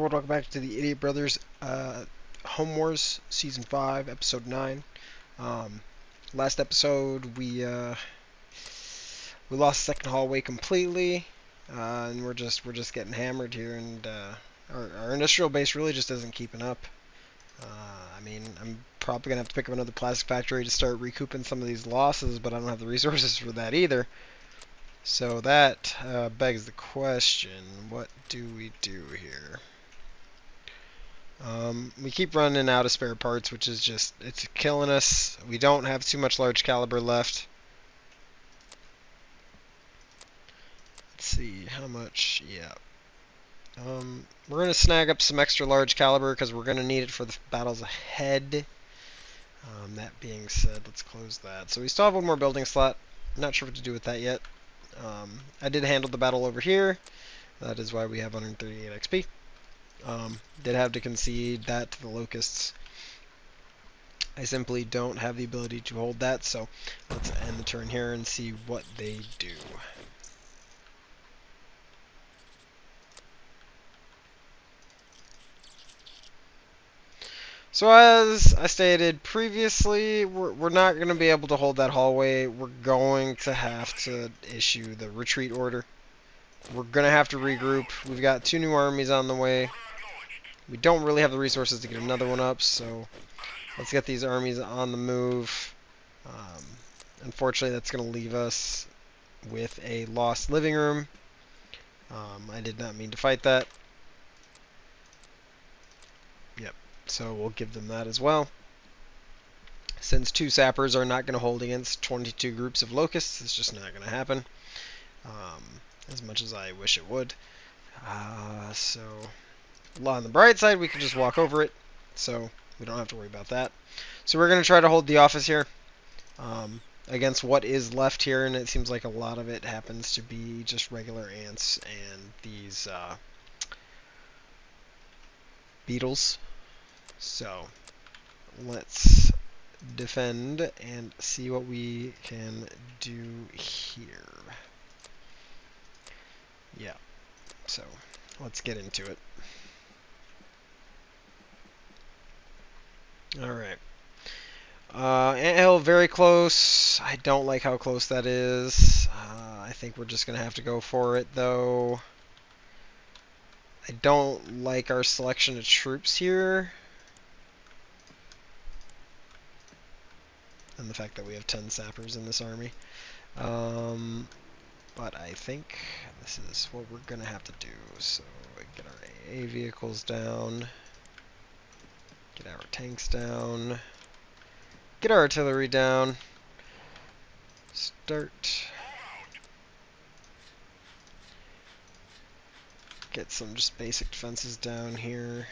everyone, welcome back to the Idiot Brothers Home Wars Season 5, Episode 9. Last episode, we lost the second hallway completely, and we're just getting hammered here, and our industrial base really just isn't keeping up. I mean, I'm probably gonna have to pick up another plastic factory to start recouping some of these losses, but I don't have the resources for that either. So that begs the question, what do we do here? We keep running out of spare parts, which is just, it's killing us. We don't have too much large caliber left. Let's see, how much, yeah. We're going to snag up some extra large caliber because we're going to need it for the battles ahead. That being said, let's close that. So we still have one more building slot. Not sure what to do with that yet. I did handle the battle over here. That is why we have 138 XP. Did have to concede that to the locusts. I simply don't have the ability to hold that, so let's end the turn here and see what they do. So as I stated previously, we're not going to be able to hold that hallway. We're going to have to issue the retreat order. We're going to have to regroup. We've got 2 new armies on the way. We don't really have the resources to get another one up, so let's get these armies on the move. Unfortunately, that's going to leave us with a lost living room. I did not mean to fight that. Yep, so we'll give them that as well. Since 2 sappers are not going to hold against 22 groups of locusts, it's just not going to happen. As much as I wish it would. So, on the bright side, we can just walk over it, so we don't have to worry about that. So we're going to try to hold the office here against what is left here, and it seems like a lot of it happens to be just regular ants and these beetles. So let's defend and see what we can do here. Yeah, so let's get into it. Alright. Anthill, very close. I don't like how close that is. I think we're just going to have to go for it, though. I don't like our selection of troops here. And the fact that we have 10 sappers in this army. But I think this is what we're going to have to do. So, get our AA vehicles down. Get our tanks down. Get our artillery down. Start. Get some just basic defenses down here.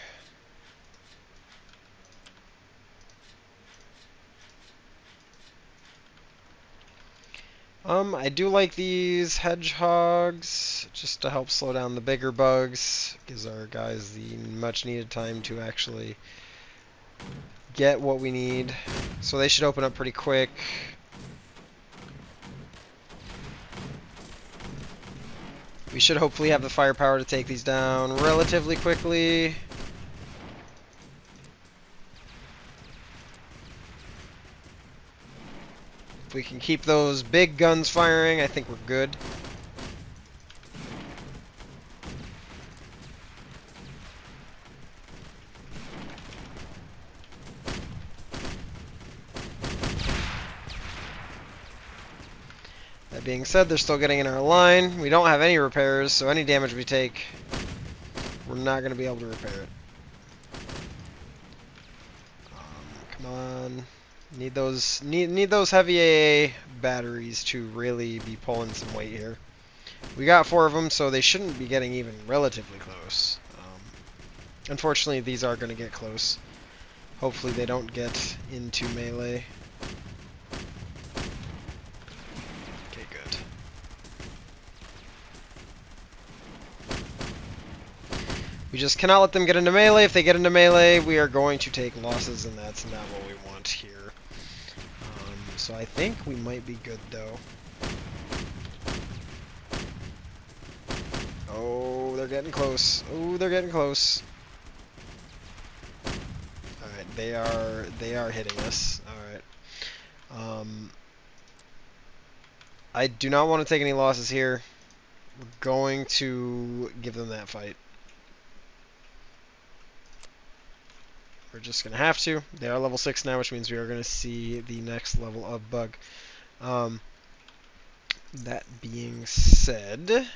I do like these hedgehogs just to help slow down the bigger bugs. Gives our guys the much needed time to actually get what we need. So they should open up pretty quick. We should hopefully have the firepower to take these down relatively quickly. If we can keep those big guns firing, I think we're good. That being said, they're still getting in our line. We don't have any repairs, so any damage we take, we're not going to be able to repair it. Come on. Need those heavy AA batteries to really be pulling some weight here. We got 4 of them, so they shouldn't be getting even relatively close. Unfortunately, these are going to get close. Hopefully they don't get into melee. Okay, good. We just cannot let them get into melee. If they get into melee, we are going to take losses, and that's not what we want here. So I think we might be good, though. Oh, they're getting close. Oh, they're getting close. they are hitting us. All right. I do not want to take any losses here. We're going to give them that fight. We're just going to have to. They are level 6 now, which means we are going to see the next level of bug. That being said,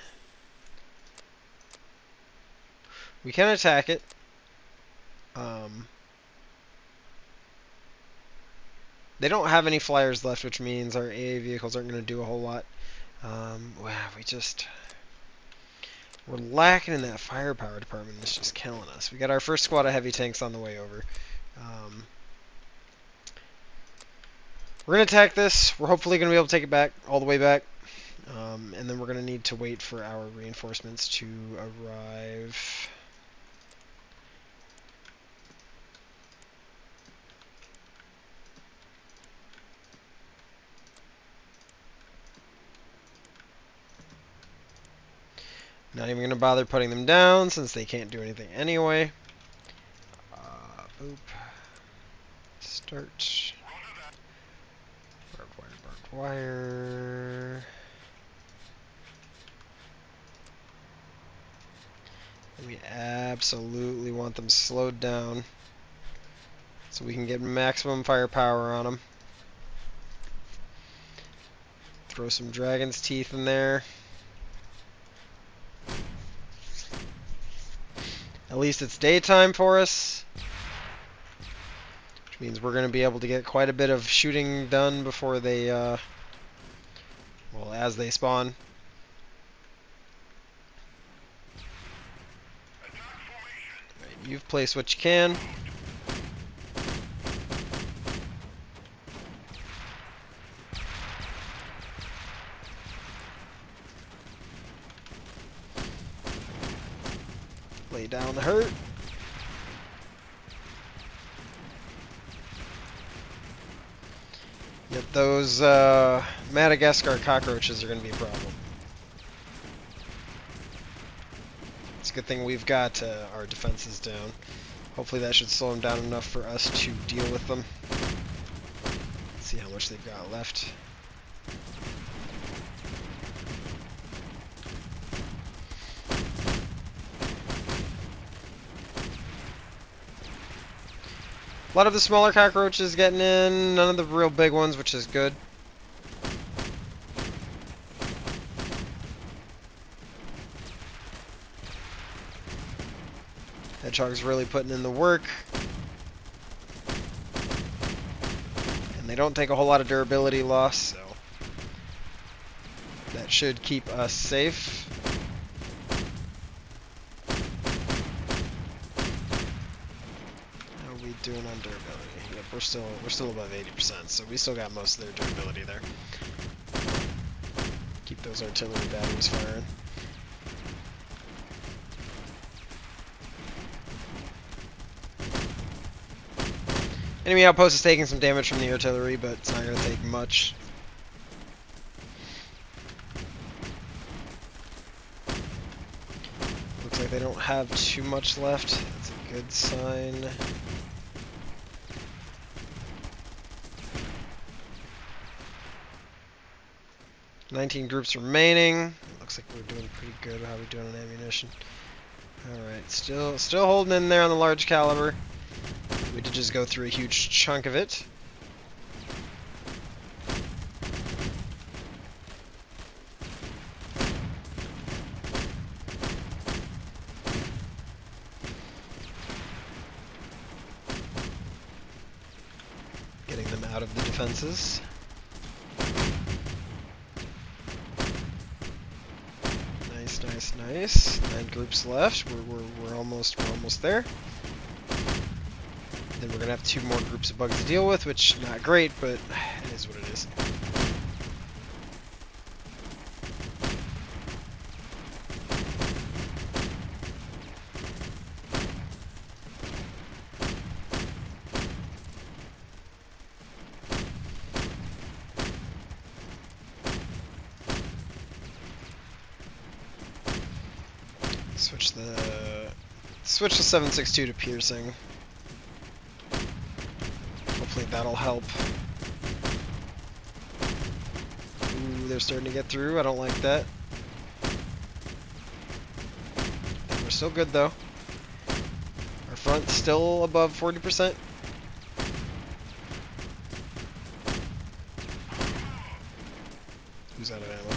we can attack it. They don't have any flyers left, which means our AA vehicles aren't going to do a whole lot. Wow, we're lacking in that firepower department. It's just killing us. We got our first squad of heavy tanks on the way over. We're going to attack this. We're hopefully going to be able to take it back, all the way back. And then we're going to need to wait for our reinforcements to arrive. Not even going to bother putting them down since they can't do anything anyway. Boop. Start. Barbed wire. And we absolutely want them slowed down so we can get maximum firepower on them. Throw some dragon's teeth in there. At least it's daytime for us, which means we're going to be able to get quite a bit of shooting done before they, well, as they spawn. Right, you've placed what you can. Lay down the hurt. Yep, those Madagascar cockroaches are going to be a problem. It's a good thing we've got our defenses down. Hopefully that should slow them down enough for us to deal with them. Let's see how much they've got left. A lot of the smaller cockroaches getting in, none of the real big ones, which is good. Hedgehog's really putting in the work. And they don't take a whole lot of durability loss, so that should keep us safe. Doing on durability. Yep, we're still above 80%, so we still got most of their durability there. Keep those artillery batteries firing. Enemy outpost is taking some damage from the artillery, but it's not going to take much. Looks like they don't have too much left. That's a good sign. 19 groups remaining. Looks like we're doing pretty good. How are we doing on ammunition? Alright, still holding in there on the large caliber. We did just go through a huge chunk of it. Getting them out of the defenses. Nice. 9 groups left. We're almost there. Then we're gonna have 2 more groups of bugs to deal with, which not great, but it is what it is. Switch the 7.62 to piercing. that'll help. Ooh, they're starting to get through. I don't like that. We're still good, though. Our front's still above 40%. Who's out of ammo?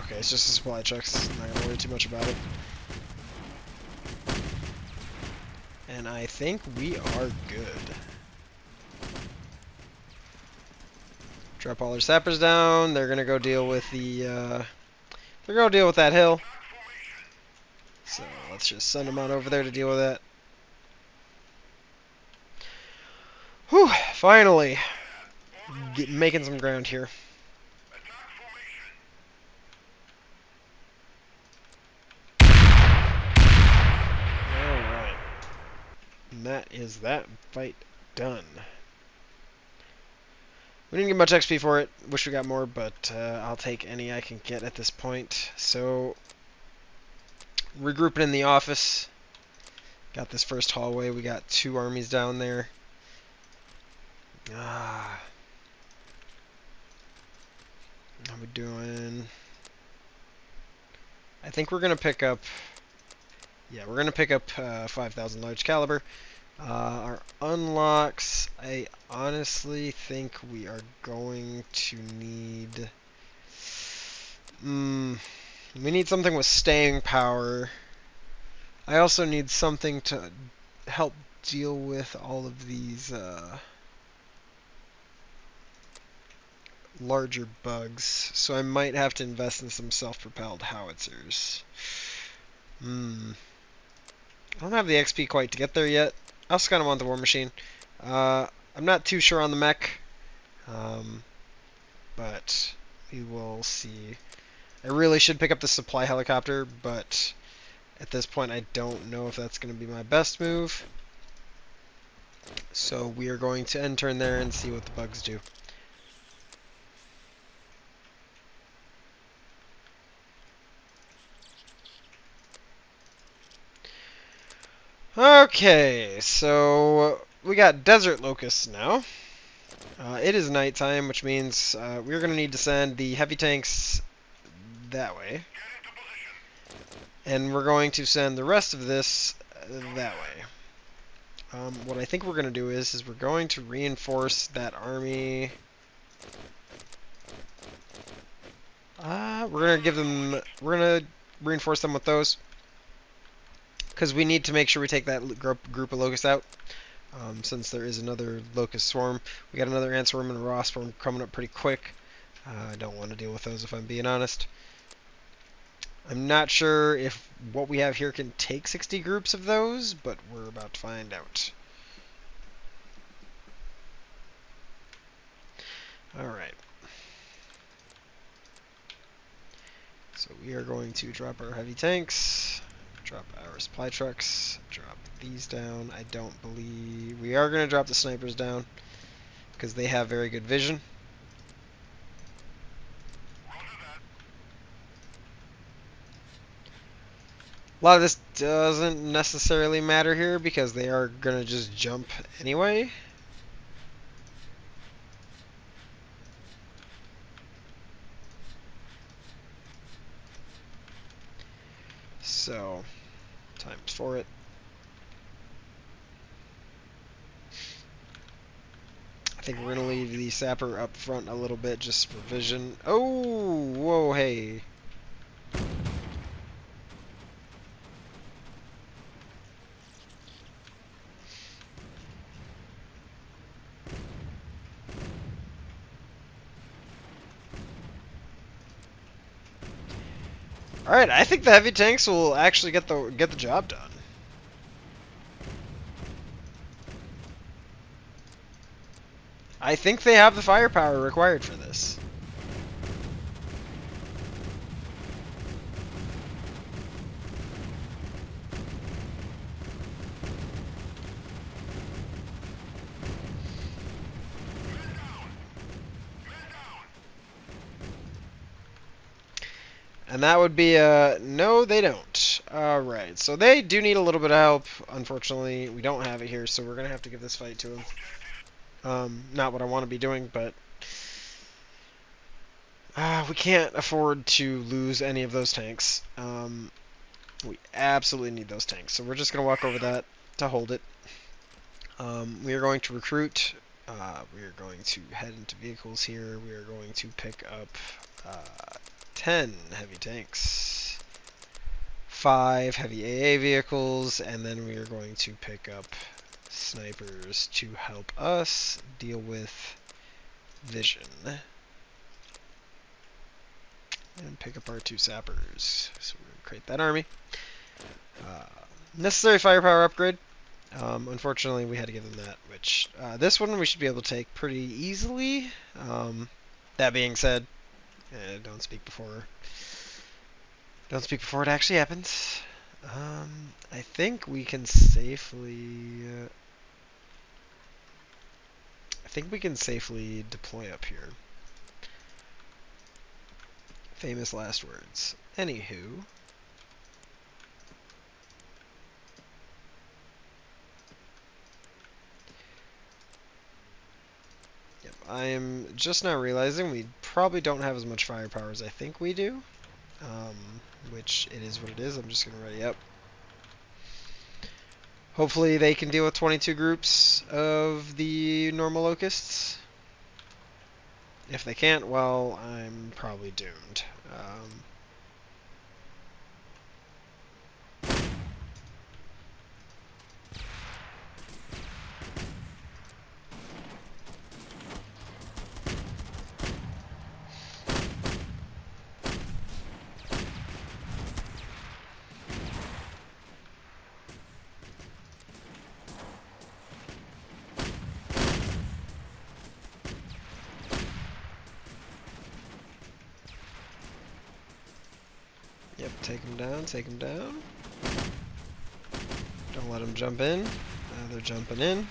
Okay, it's just a supply trucks. I'm not gonna worry too much about it. And I think we are good. Drop all our sappers down. They're gonna go deal with the. They're gonna deal with that hill. So let's just send them on over there to deal with that. Whew! Finally, making some ground here. Alright. And that is that fight done. We didn't get much XP for it. Wish we got more, but I'll take any I can get at this point. So, regrouping in the office. Got this first hallway. We got 2 armies down there. How we doing? I think we're gonna pick up. Yeah, we're gonna pick up 5,000 large caliber. Our unlocks, I honestly think we are going to need. We need something with staying power. I also need something to help deal with all of these larger bugs. So I might have to invest in some self-propelled howitzers. I don't have the XP quite to get there yet. I also kind of want the war machine. I'm not too sure on the mech, but we will see. I really should pick up the supply helicopter, but at this point I don't know if that's going to be my best move. So we are going to end turn there and see what the bugs do. Okay, so we got desert locusts now. It is nighttime, which means we're going to need to send the heavy tanks that way. And we're going to send the rest of this that way. What I think we're going to do is we're going to reinforce that army. We're going to reinforce them with those. Because we need to make sure we take that group of locusts out. Since there is another locust swarm. We got another ant swarm and a raw swarm coming up pretty quick. I don't want to deal with those if I'm being honest. I'm not sure if what we have here can take 60 groups of those, but we're about to find out. Alright. So we are going to drop our heavy tanks, drop our supply trucks, drop these down. I don't believe... We are going to drop the snipers down, because they have very good vision. A lot of this doesn't necessarily matter here because they are going to just jump anyway. So, times for it. I think we're going to leave the sapper up front a little bit just for vision. Oh, whoa, hey. Alright, I think the heavy tanks will actually get the job done. I think they have the firepower required for this. And that would be no, they don't. Alright, so they do need a little bit of help. Unfortunately, we don't have it here, so we're going to have to give this fight to them. Not what I want to be doing, but we can't afford to lose any of those tanks. We absolutely need those tanks, so we're just going to walk over that to hold it. We are going to recruit. We are going to head into vehicles here. We are going to pick up 10 heavy tanks, 5 heavy AA vehicles, and then we are going to pick up snipers to help us deal with vision. And pick up our 2 sappers. So we're going to create that army. Necessary firepower upgrade. Unfortunately, we had to give them that, which this one we should be able to take pretty easily. That being said, don't speak before it actually happens. I think we can safely. I think we can safely deploy up here. Famous last words. Anywho. Yep, I am just now realizing we probably don't have as much firepower as I think we do. Which it is what it is. I'm just going to ready up. Hopefully they can deal with 22 groups of the normal locusts. If they can't, well, I'm probably doomed. Yep, take him down, take him down. Don't let them jump in. Now they're jumping in.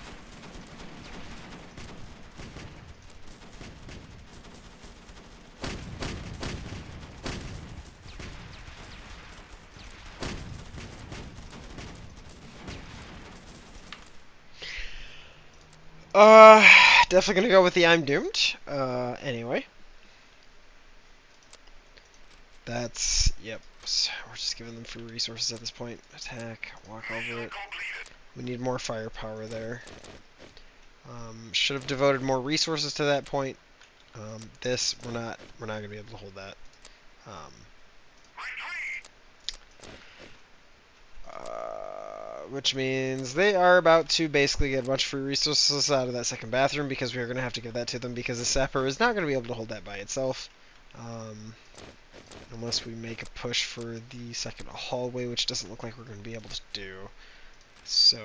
Definitely gonna go with the I'm doomed. Anyway. That's, yep. So we're just giving them free resources at this point. Attack, walk over it. We need more firepower there. Should have devoted more resources to that point. This, we're not gonna be able to hold that. Which means they are about to basically get a bunch of free resources out of that second bathroom because we are going to have to give that to them because the sapper is not going to be able to hold that by itself. Unless we make a push for the second hallway, which doesn't look like we're going to be able to do. So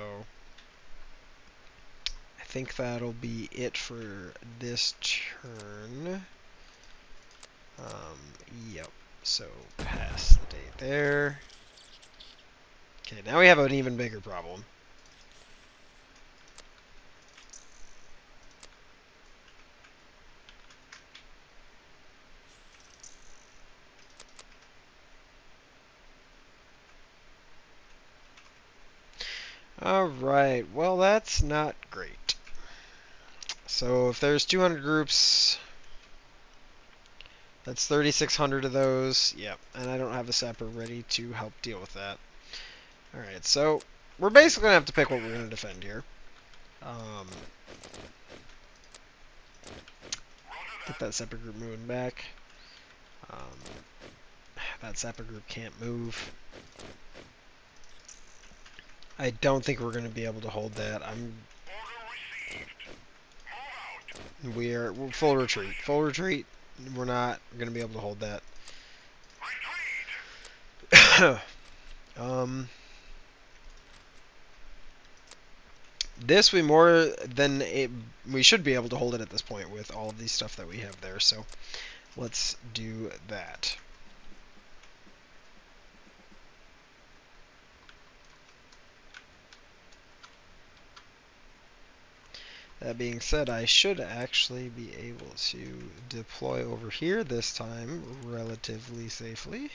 I think that'll be it for this turn. Yep. So pass the date there. Okay, now we have an even bigger problem. Alright, well that's not great. So if there's 200 groups, that's 3,600 of those. Yep, and I don't have a sapper ready to help deal with that. Alright, so we're basically going to have to pick what we're going to defend here. Get that sapper group moving back. That sapper group can't move. I don't think we're going to be able to hold that. We're full retreat. Full retreat. We're not going to be able to hold that. This we more than we should be able to hold it at this point with all of the stuff that we have there. So let's do that. That being said, I should actually be able to deploy over here this time relatively safely.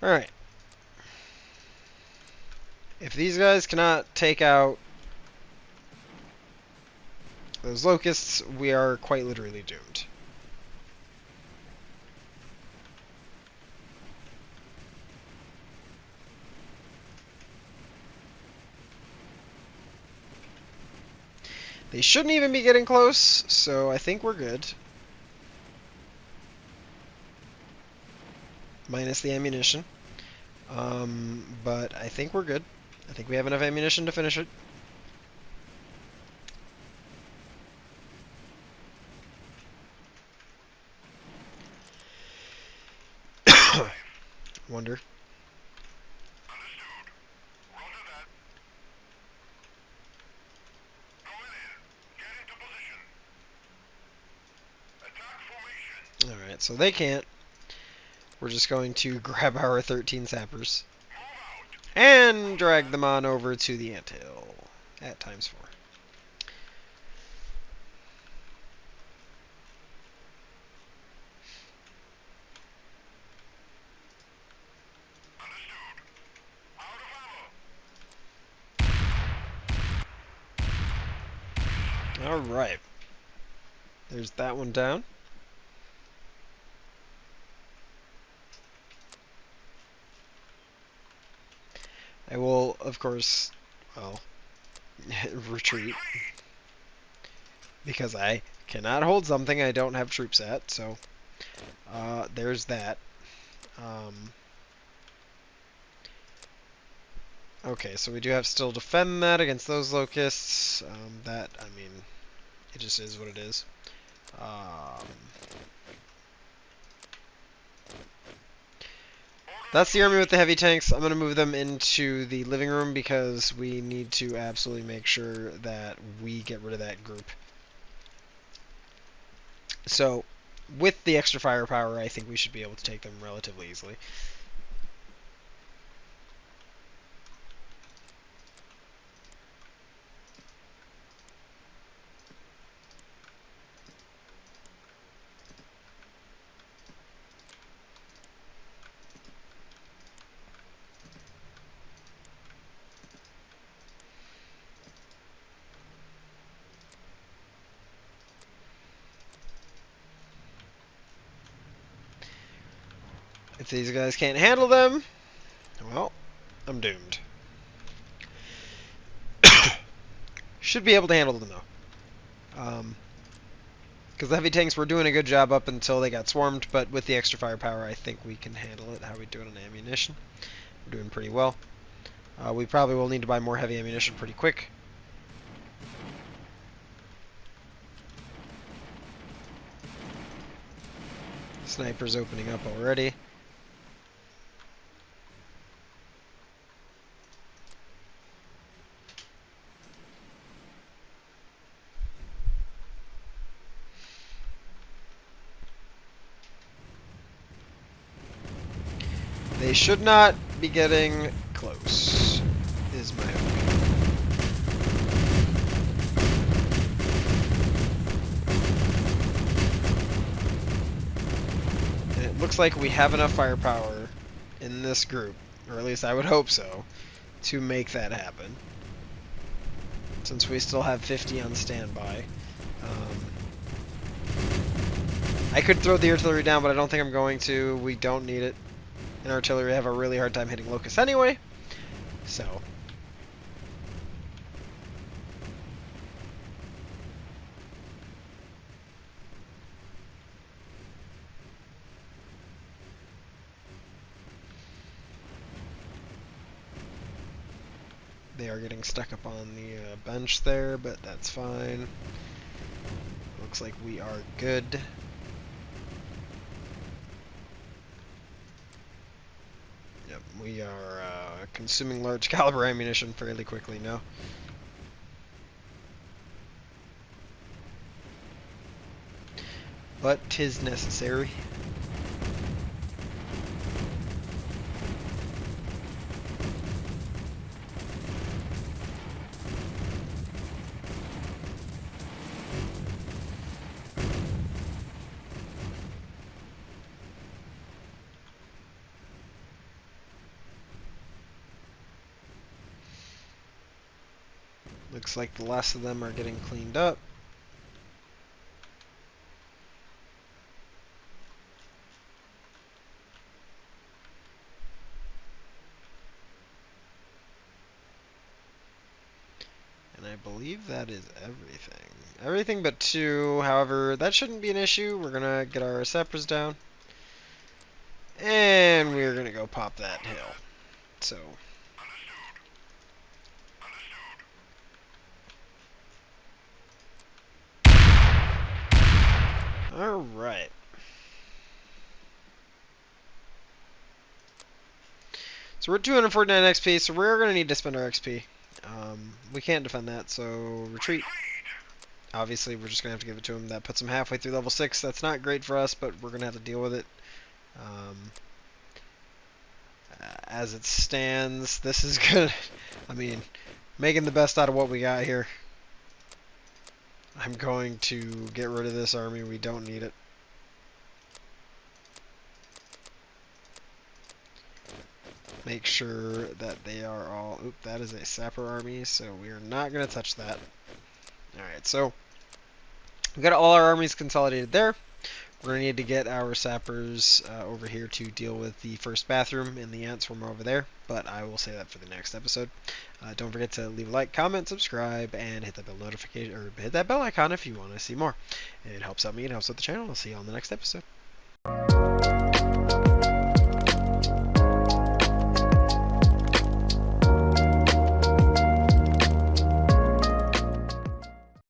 Alright. If these guys cannot take out those locusts, we are quite literally doomed. They shouldn't even be getting close, so I think we're good. Minus the ammunition. But I think we're good. I think we have enough ammunition to finish it. Wonder. Alright, so they can't. We're just going to grab our 13 sappers and drag them on over to the anthill at ×4. Alright. There's that one down. I will, of course, well, retreat. Because I cannot hold something I don't have troops at, so there's that. Okay, so we do have to still defend that against those locusts. That, I mean, it just is what it is. That's the army with the heavy tanks. I'm going to move them into the living room because we need to absolutely make sure that we get rid of that group. So, with the extra firepower, I think we should be able to take them relatively easily. If these guys can't handle them, well, I'm doomed. Should be able to handle them, though. Because the heavy tanks were doing a good job up until they got swarmed, but with the extra firepower, I think we can handle it. How are we doing on ammunition? We're doing pretty well. We probably will need to buy more heavy ammunition pretty quick. Sniper's opening up already. They should not be getting close, is my hope. And it looks like we have enough firepower in this group, or at least I would hope so, to make that happen. Since we still have 50 on standby. I could throw the artillery down, but I don't think I'm going to. We don't need it. And artillery have a really hard time hitting locusts anyway. So. They are getting stuck up on the bench there, but that's fine. Looks like we are good. Yep, we are consuming large caliber ammunition fairly quickly now. But 'tis necessary. Looks like the last of them are getting cleaned up. And I believe that is everything. Everything but 2. However, that shouldn't be an issue. We're going to get our sappers down. And we're going to go pop that hill. So. Alright. So we're at 249 XP, so we're going to need to spend our XP. We can't defend that, so retreat. Obviously, we're just going to have to give it to him. That puts him halfway through level 6. That's not great for us, but we're going to have to deal with it. As it stands, this is good. I mean, making the best out of what we got here. I'm going to get rid of this army. We don't need it. Make sure that they are all... Oop, that is a sapper army, so we are not going to touch that. Alright, so we got all our armies consolidated there. We're going to need to get our sappers over here to deal with the first bathroom and the ant swarm over there, but I will say that for the next episode. Don't forget to leave a like, comment, subscribe, and hit that bell notification, or hit that bell icon if you want to see more. It helps out me, it helps out the channel. I'll see you on the next episode.